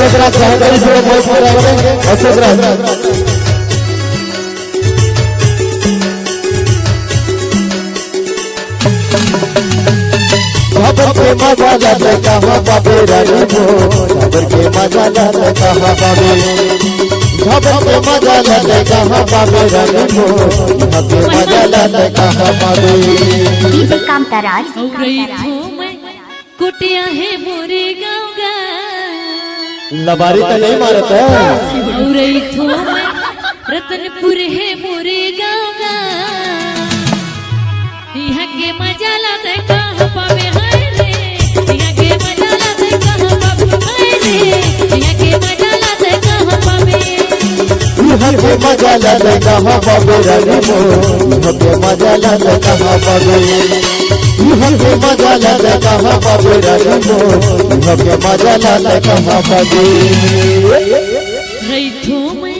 अशोक राज सहकारी जोड़े बहुत सारे अशोक राज खबर के मजा लाते कहाँ बाबे रानी हो खबर के मजा लाते कहाँ बाबे खबर के मजा लाते कहाँ बाबे रानी हो यहाँ के मजा लाते कहाँ बाबे डीजे कामताराज कुटिया है मोरे गाँव गा लबारी तो नहीं मारता है रतनपुर है मोरे गाँव गा यहाँ के मजा लाते कहाँ पावे हाय रे यहाँ के मजा लाते कहाँ पावे हाय रे यहाँ के मजा लाते कहाँ पावे यहाँ के मजा लाते कहाँ बाबे रानी हो यहाँ के मजा लाते कहाँ बाबे यहाँ के मजा लाते कहाँ बाबे रानी हो यहाँ के मजा लाते कहाँ बाबे रईथो में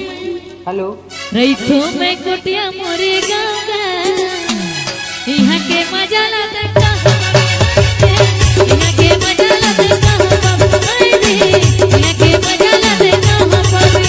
हेलो रईथो में कुटिया मोरे गाँव गा यहाँ के मजा लाते कहाँ यहाँ के मजा लाते कहाँ पावे रे यहाँ के मजा लाते कहाँ पावे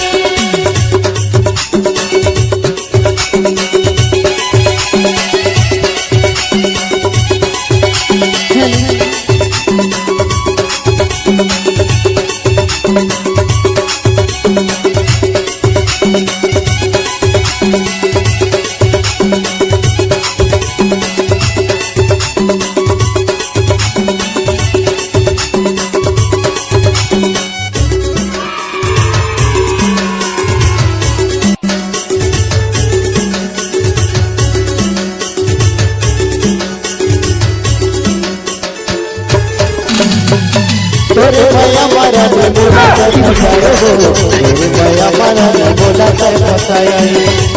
तोरे भैया मारा ने बोला फसाया हो तोरे भैया मारा ने बोला फसाया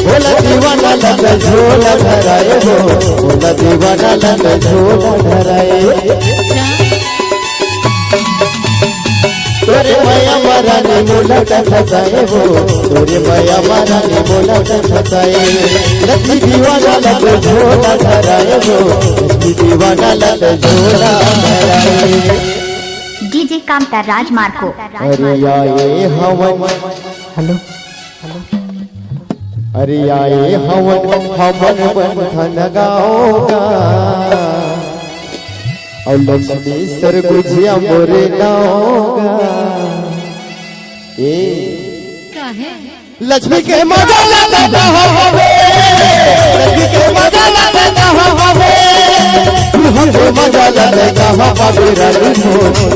बोला दीवाना लग झोला धराए हो बोला दीवाना लग झोला धराए तोरे भैया मारा ने बोला फसाए हो तोरे भैया मारा ने बोला फसाए लक्ष्मी दीवाना लग झोला धराए हो लक्ष्मी दीवाना लग झोला धराए डीजे कामताराज मार्को अरे आए हवन हेलो अरे आए हवन हवन बंधन गाओगा और लक्ष्मी सर गुजिया मोरे नाओगा ए काहे लक्ष्मी के मजा लाता हवे लक्ष्मी के मजा लाता हवे यहाँ के मजा लाता कहाँ बाबे रानी हो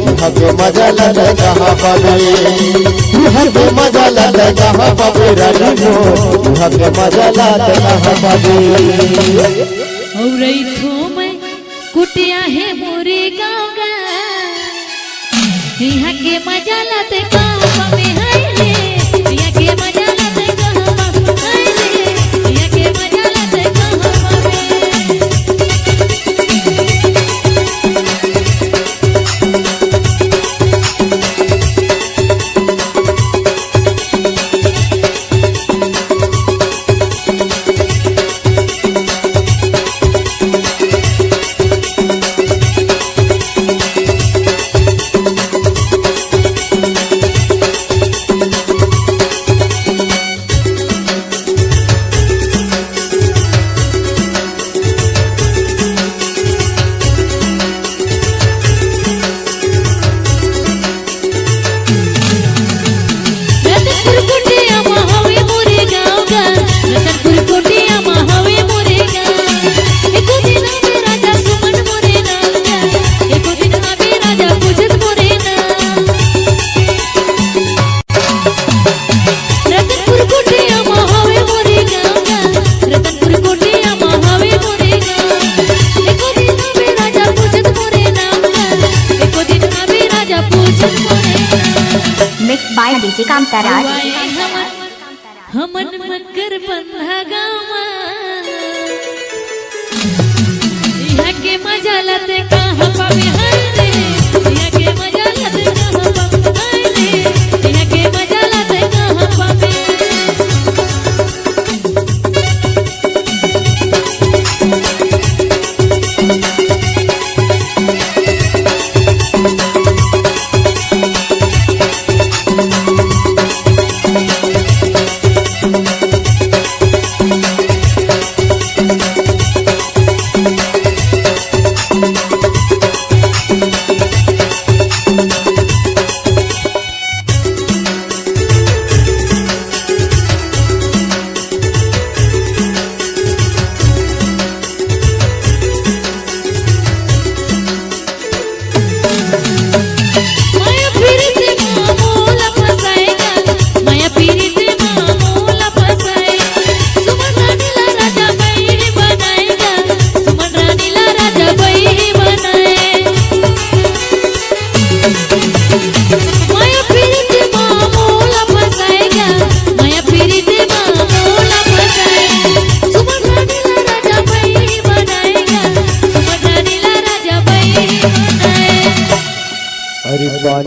यहाँ के मजा लाता कहाँ बाबे यहाँ के मजा लाता कहाँ बाबे रानी हो यहाँ के मजा लाता कहाँ बाबे और रईथो में कुटिया है मोरे गाँव गा यहाँ के मजा लाते कहाँ पावे हाय रे यहाँ के मजा लाते कहाँ पावे हाय रे यहाँ के मजा लाते कहाँ पावे डीजे कामताराज हमन मकर बंधा गाँव यहाँ के मजा लाते कहाँ पावे हाय रे यहाँ के मजा लाते कहाँ पावे हाय रे यहाँ के मजा लाते कहाँ पावे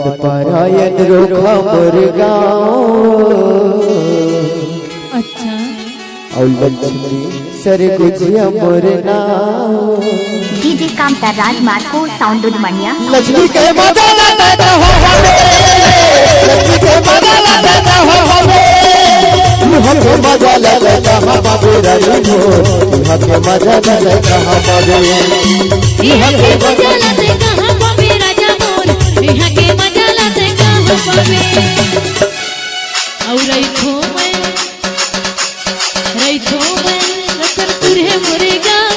बात पारायण रोखा मोर गाँव अच्छा और लक्ष्मी सर गुजिया मोर नाव डीजे कामता राज मार्को साउंड दुधमनिया लक्ष्मी के मजा लाता हो हवे लक्ष्मी के मजा लाता हो हवे हम के मजा लाता हम बाबू रानी हो हम के मजा लाता हम बाबू यहाँ के मजा लाते कहाँ पावे राजा मोर यहाँ के मजा लाते कहाँ पावे और रैथो में रतनपुर है मोरे गाँव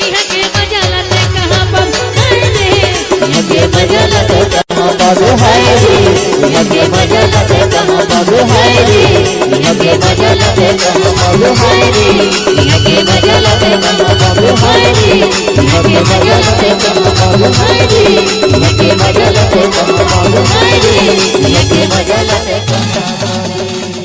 यहाँ के मजा लाते कहाँ पावे यहाँ के मजा लाते कहाँ बाबू हाय रे यहाँ के मजा लाते कहाँ बाबू हाय रे यहाँ के मजा लाते कहाँ बाबू हाय रे यहाँ के मजा लाते कहाँ बाबू हाय रे यहाँ के मजा लाते कहाँ बाबू हाय रे यहाँ के मजा लाते कहाँ बाबू हाय रे यहाँ के मजा लाते कहाँ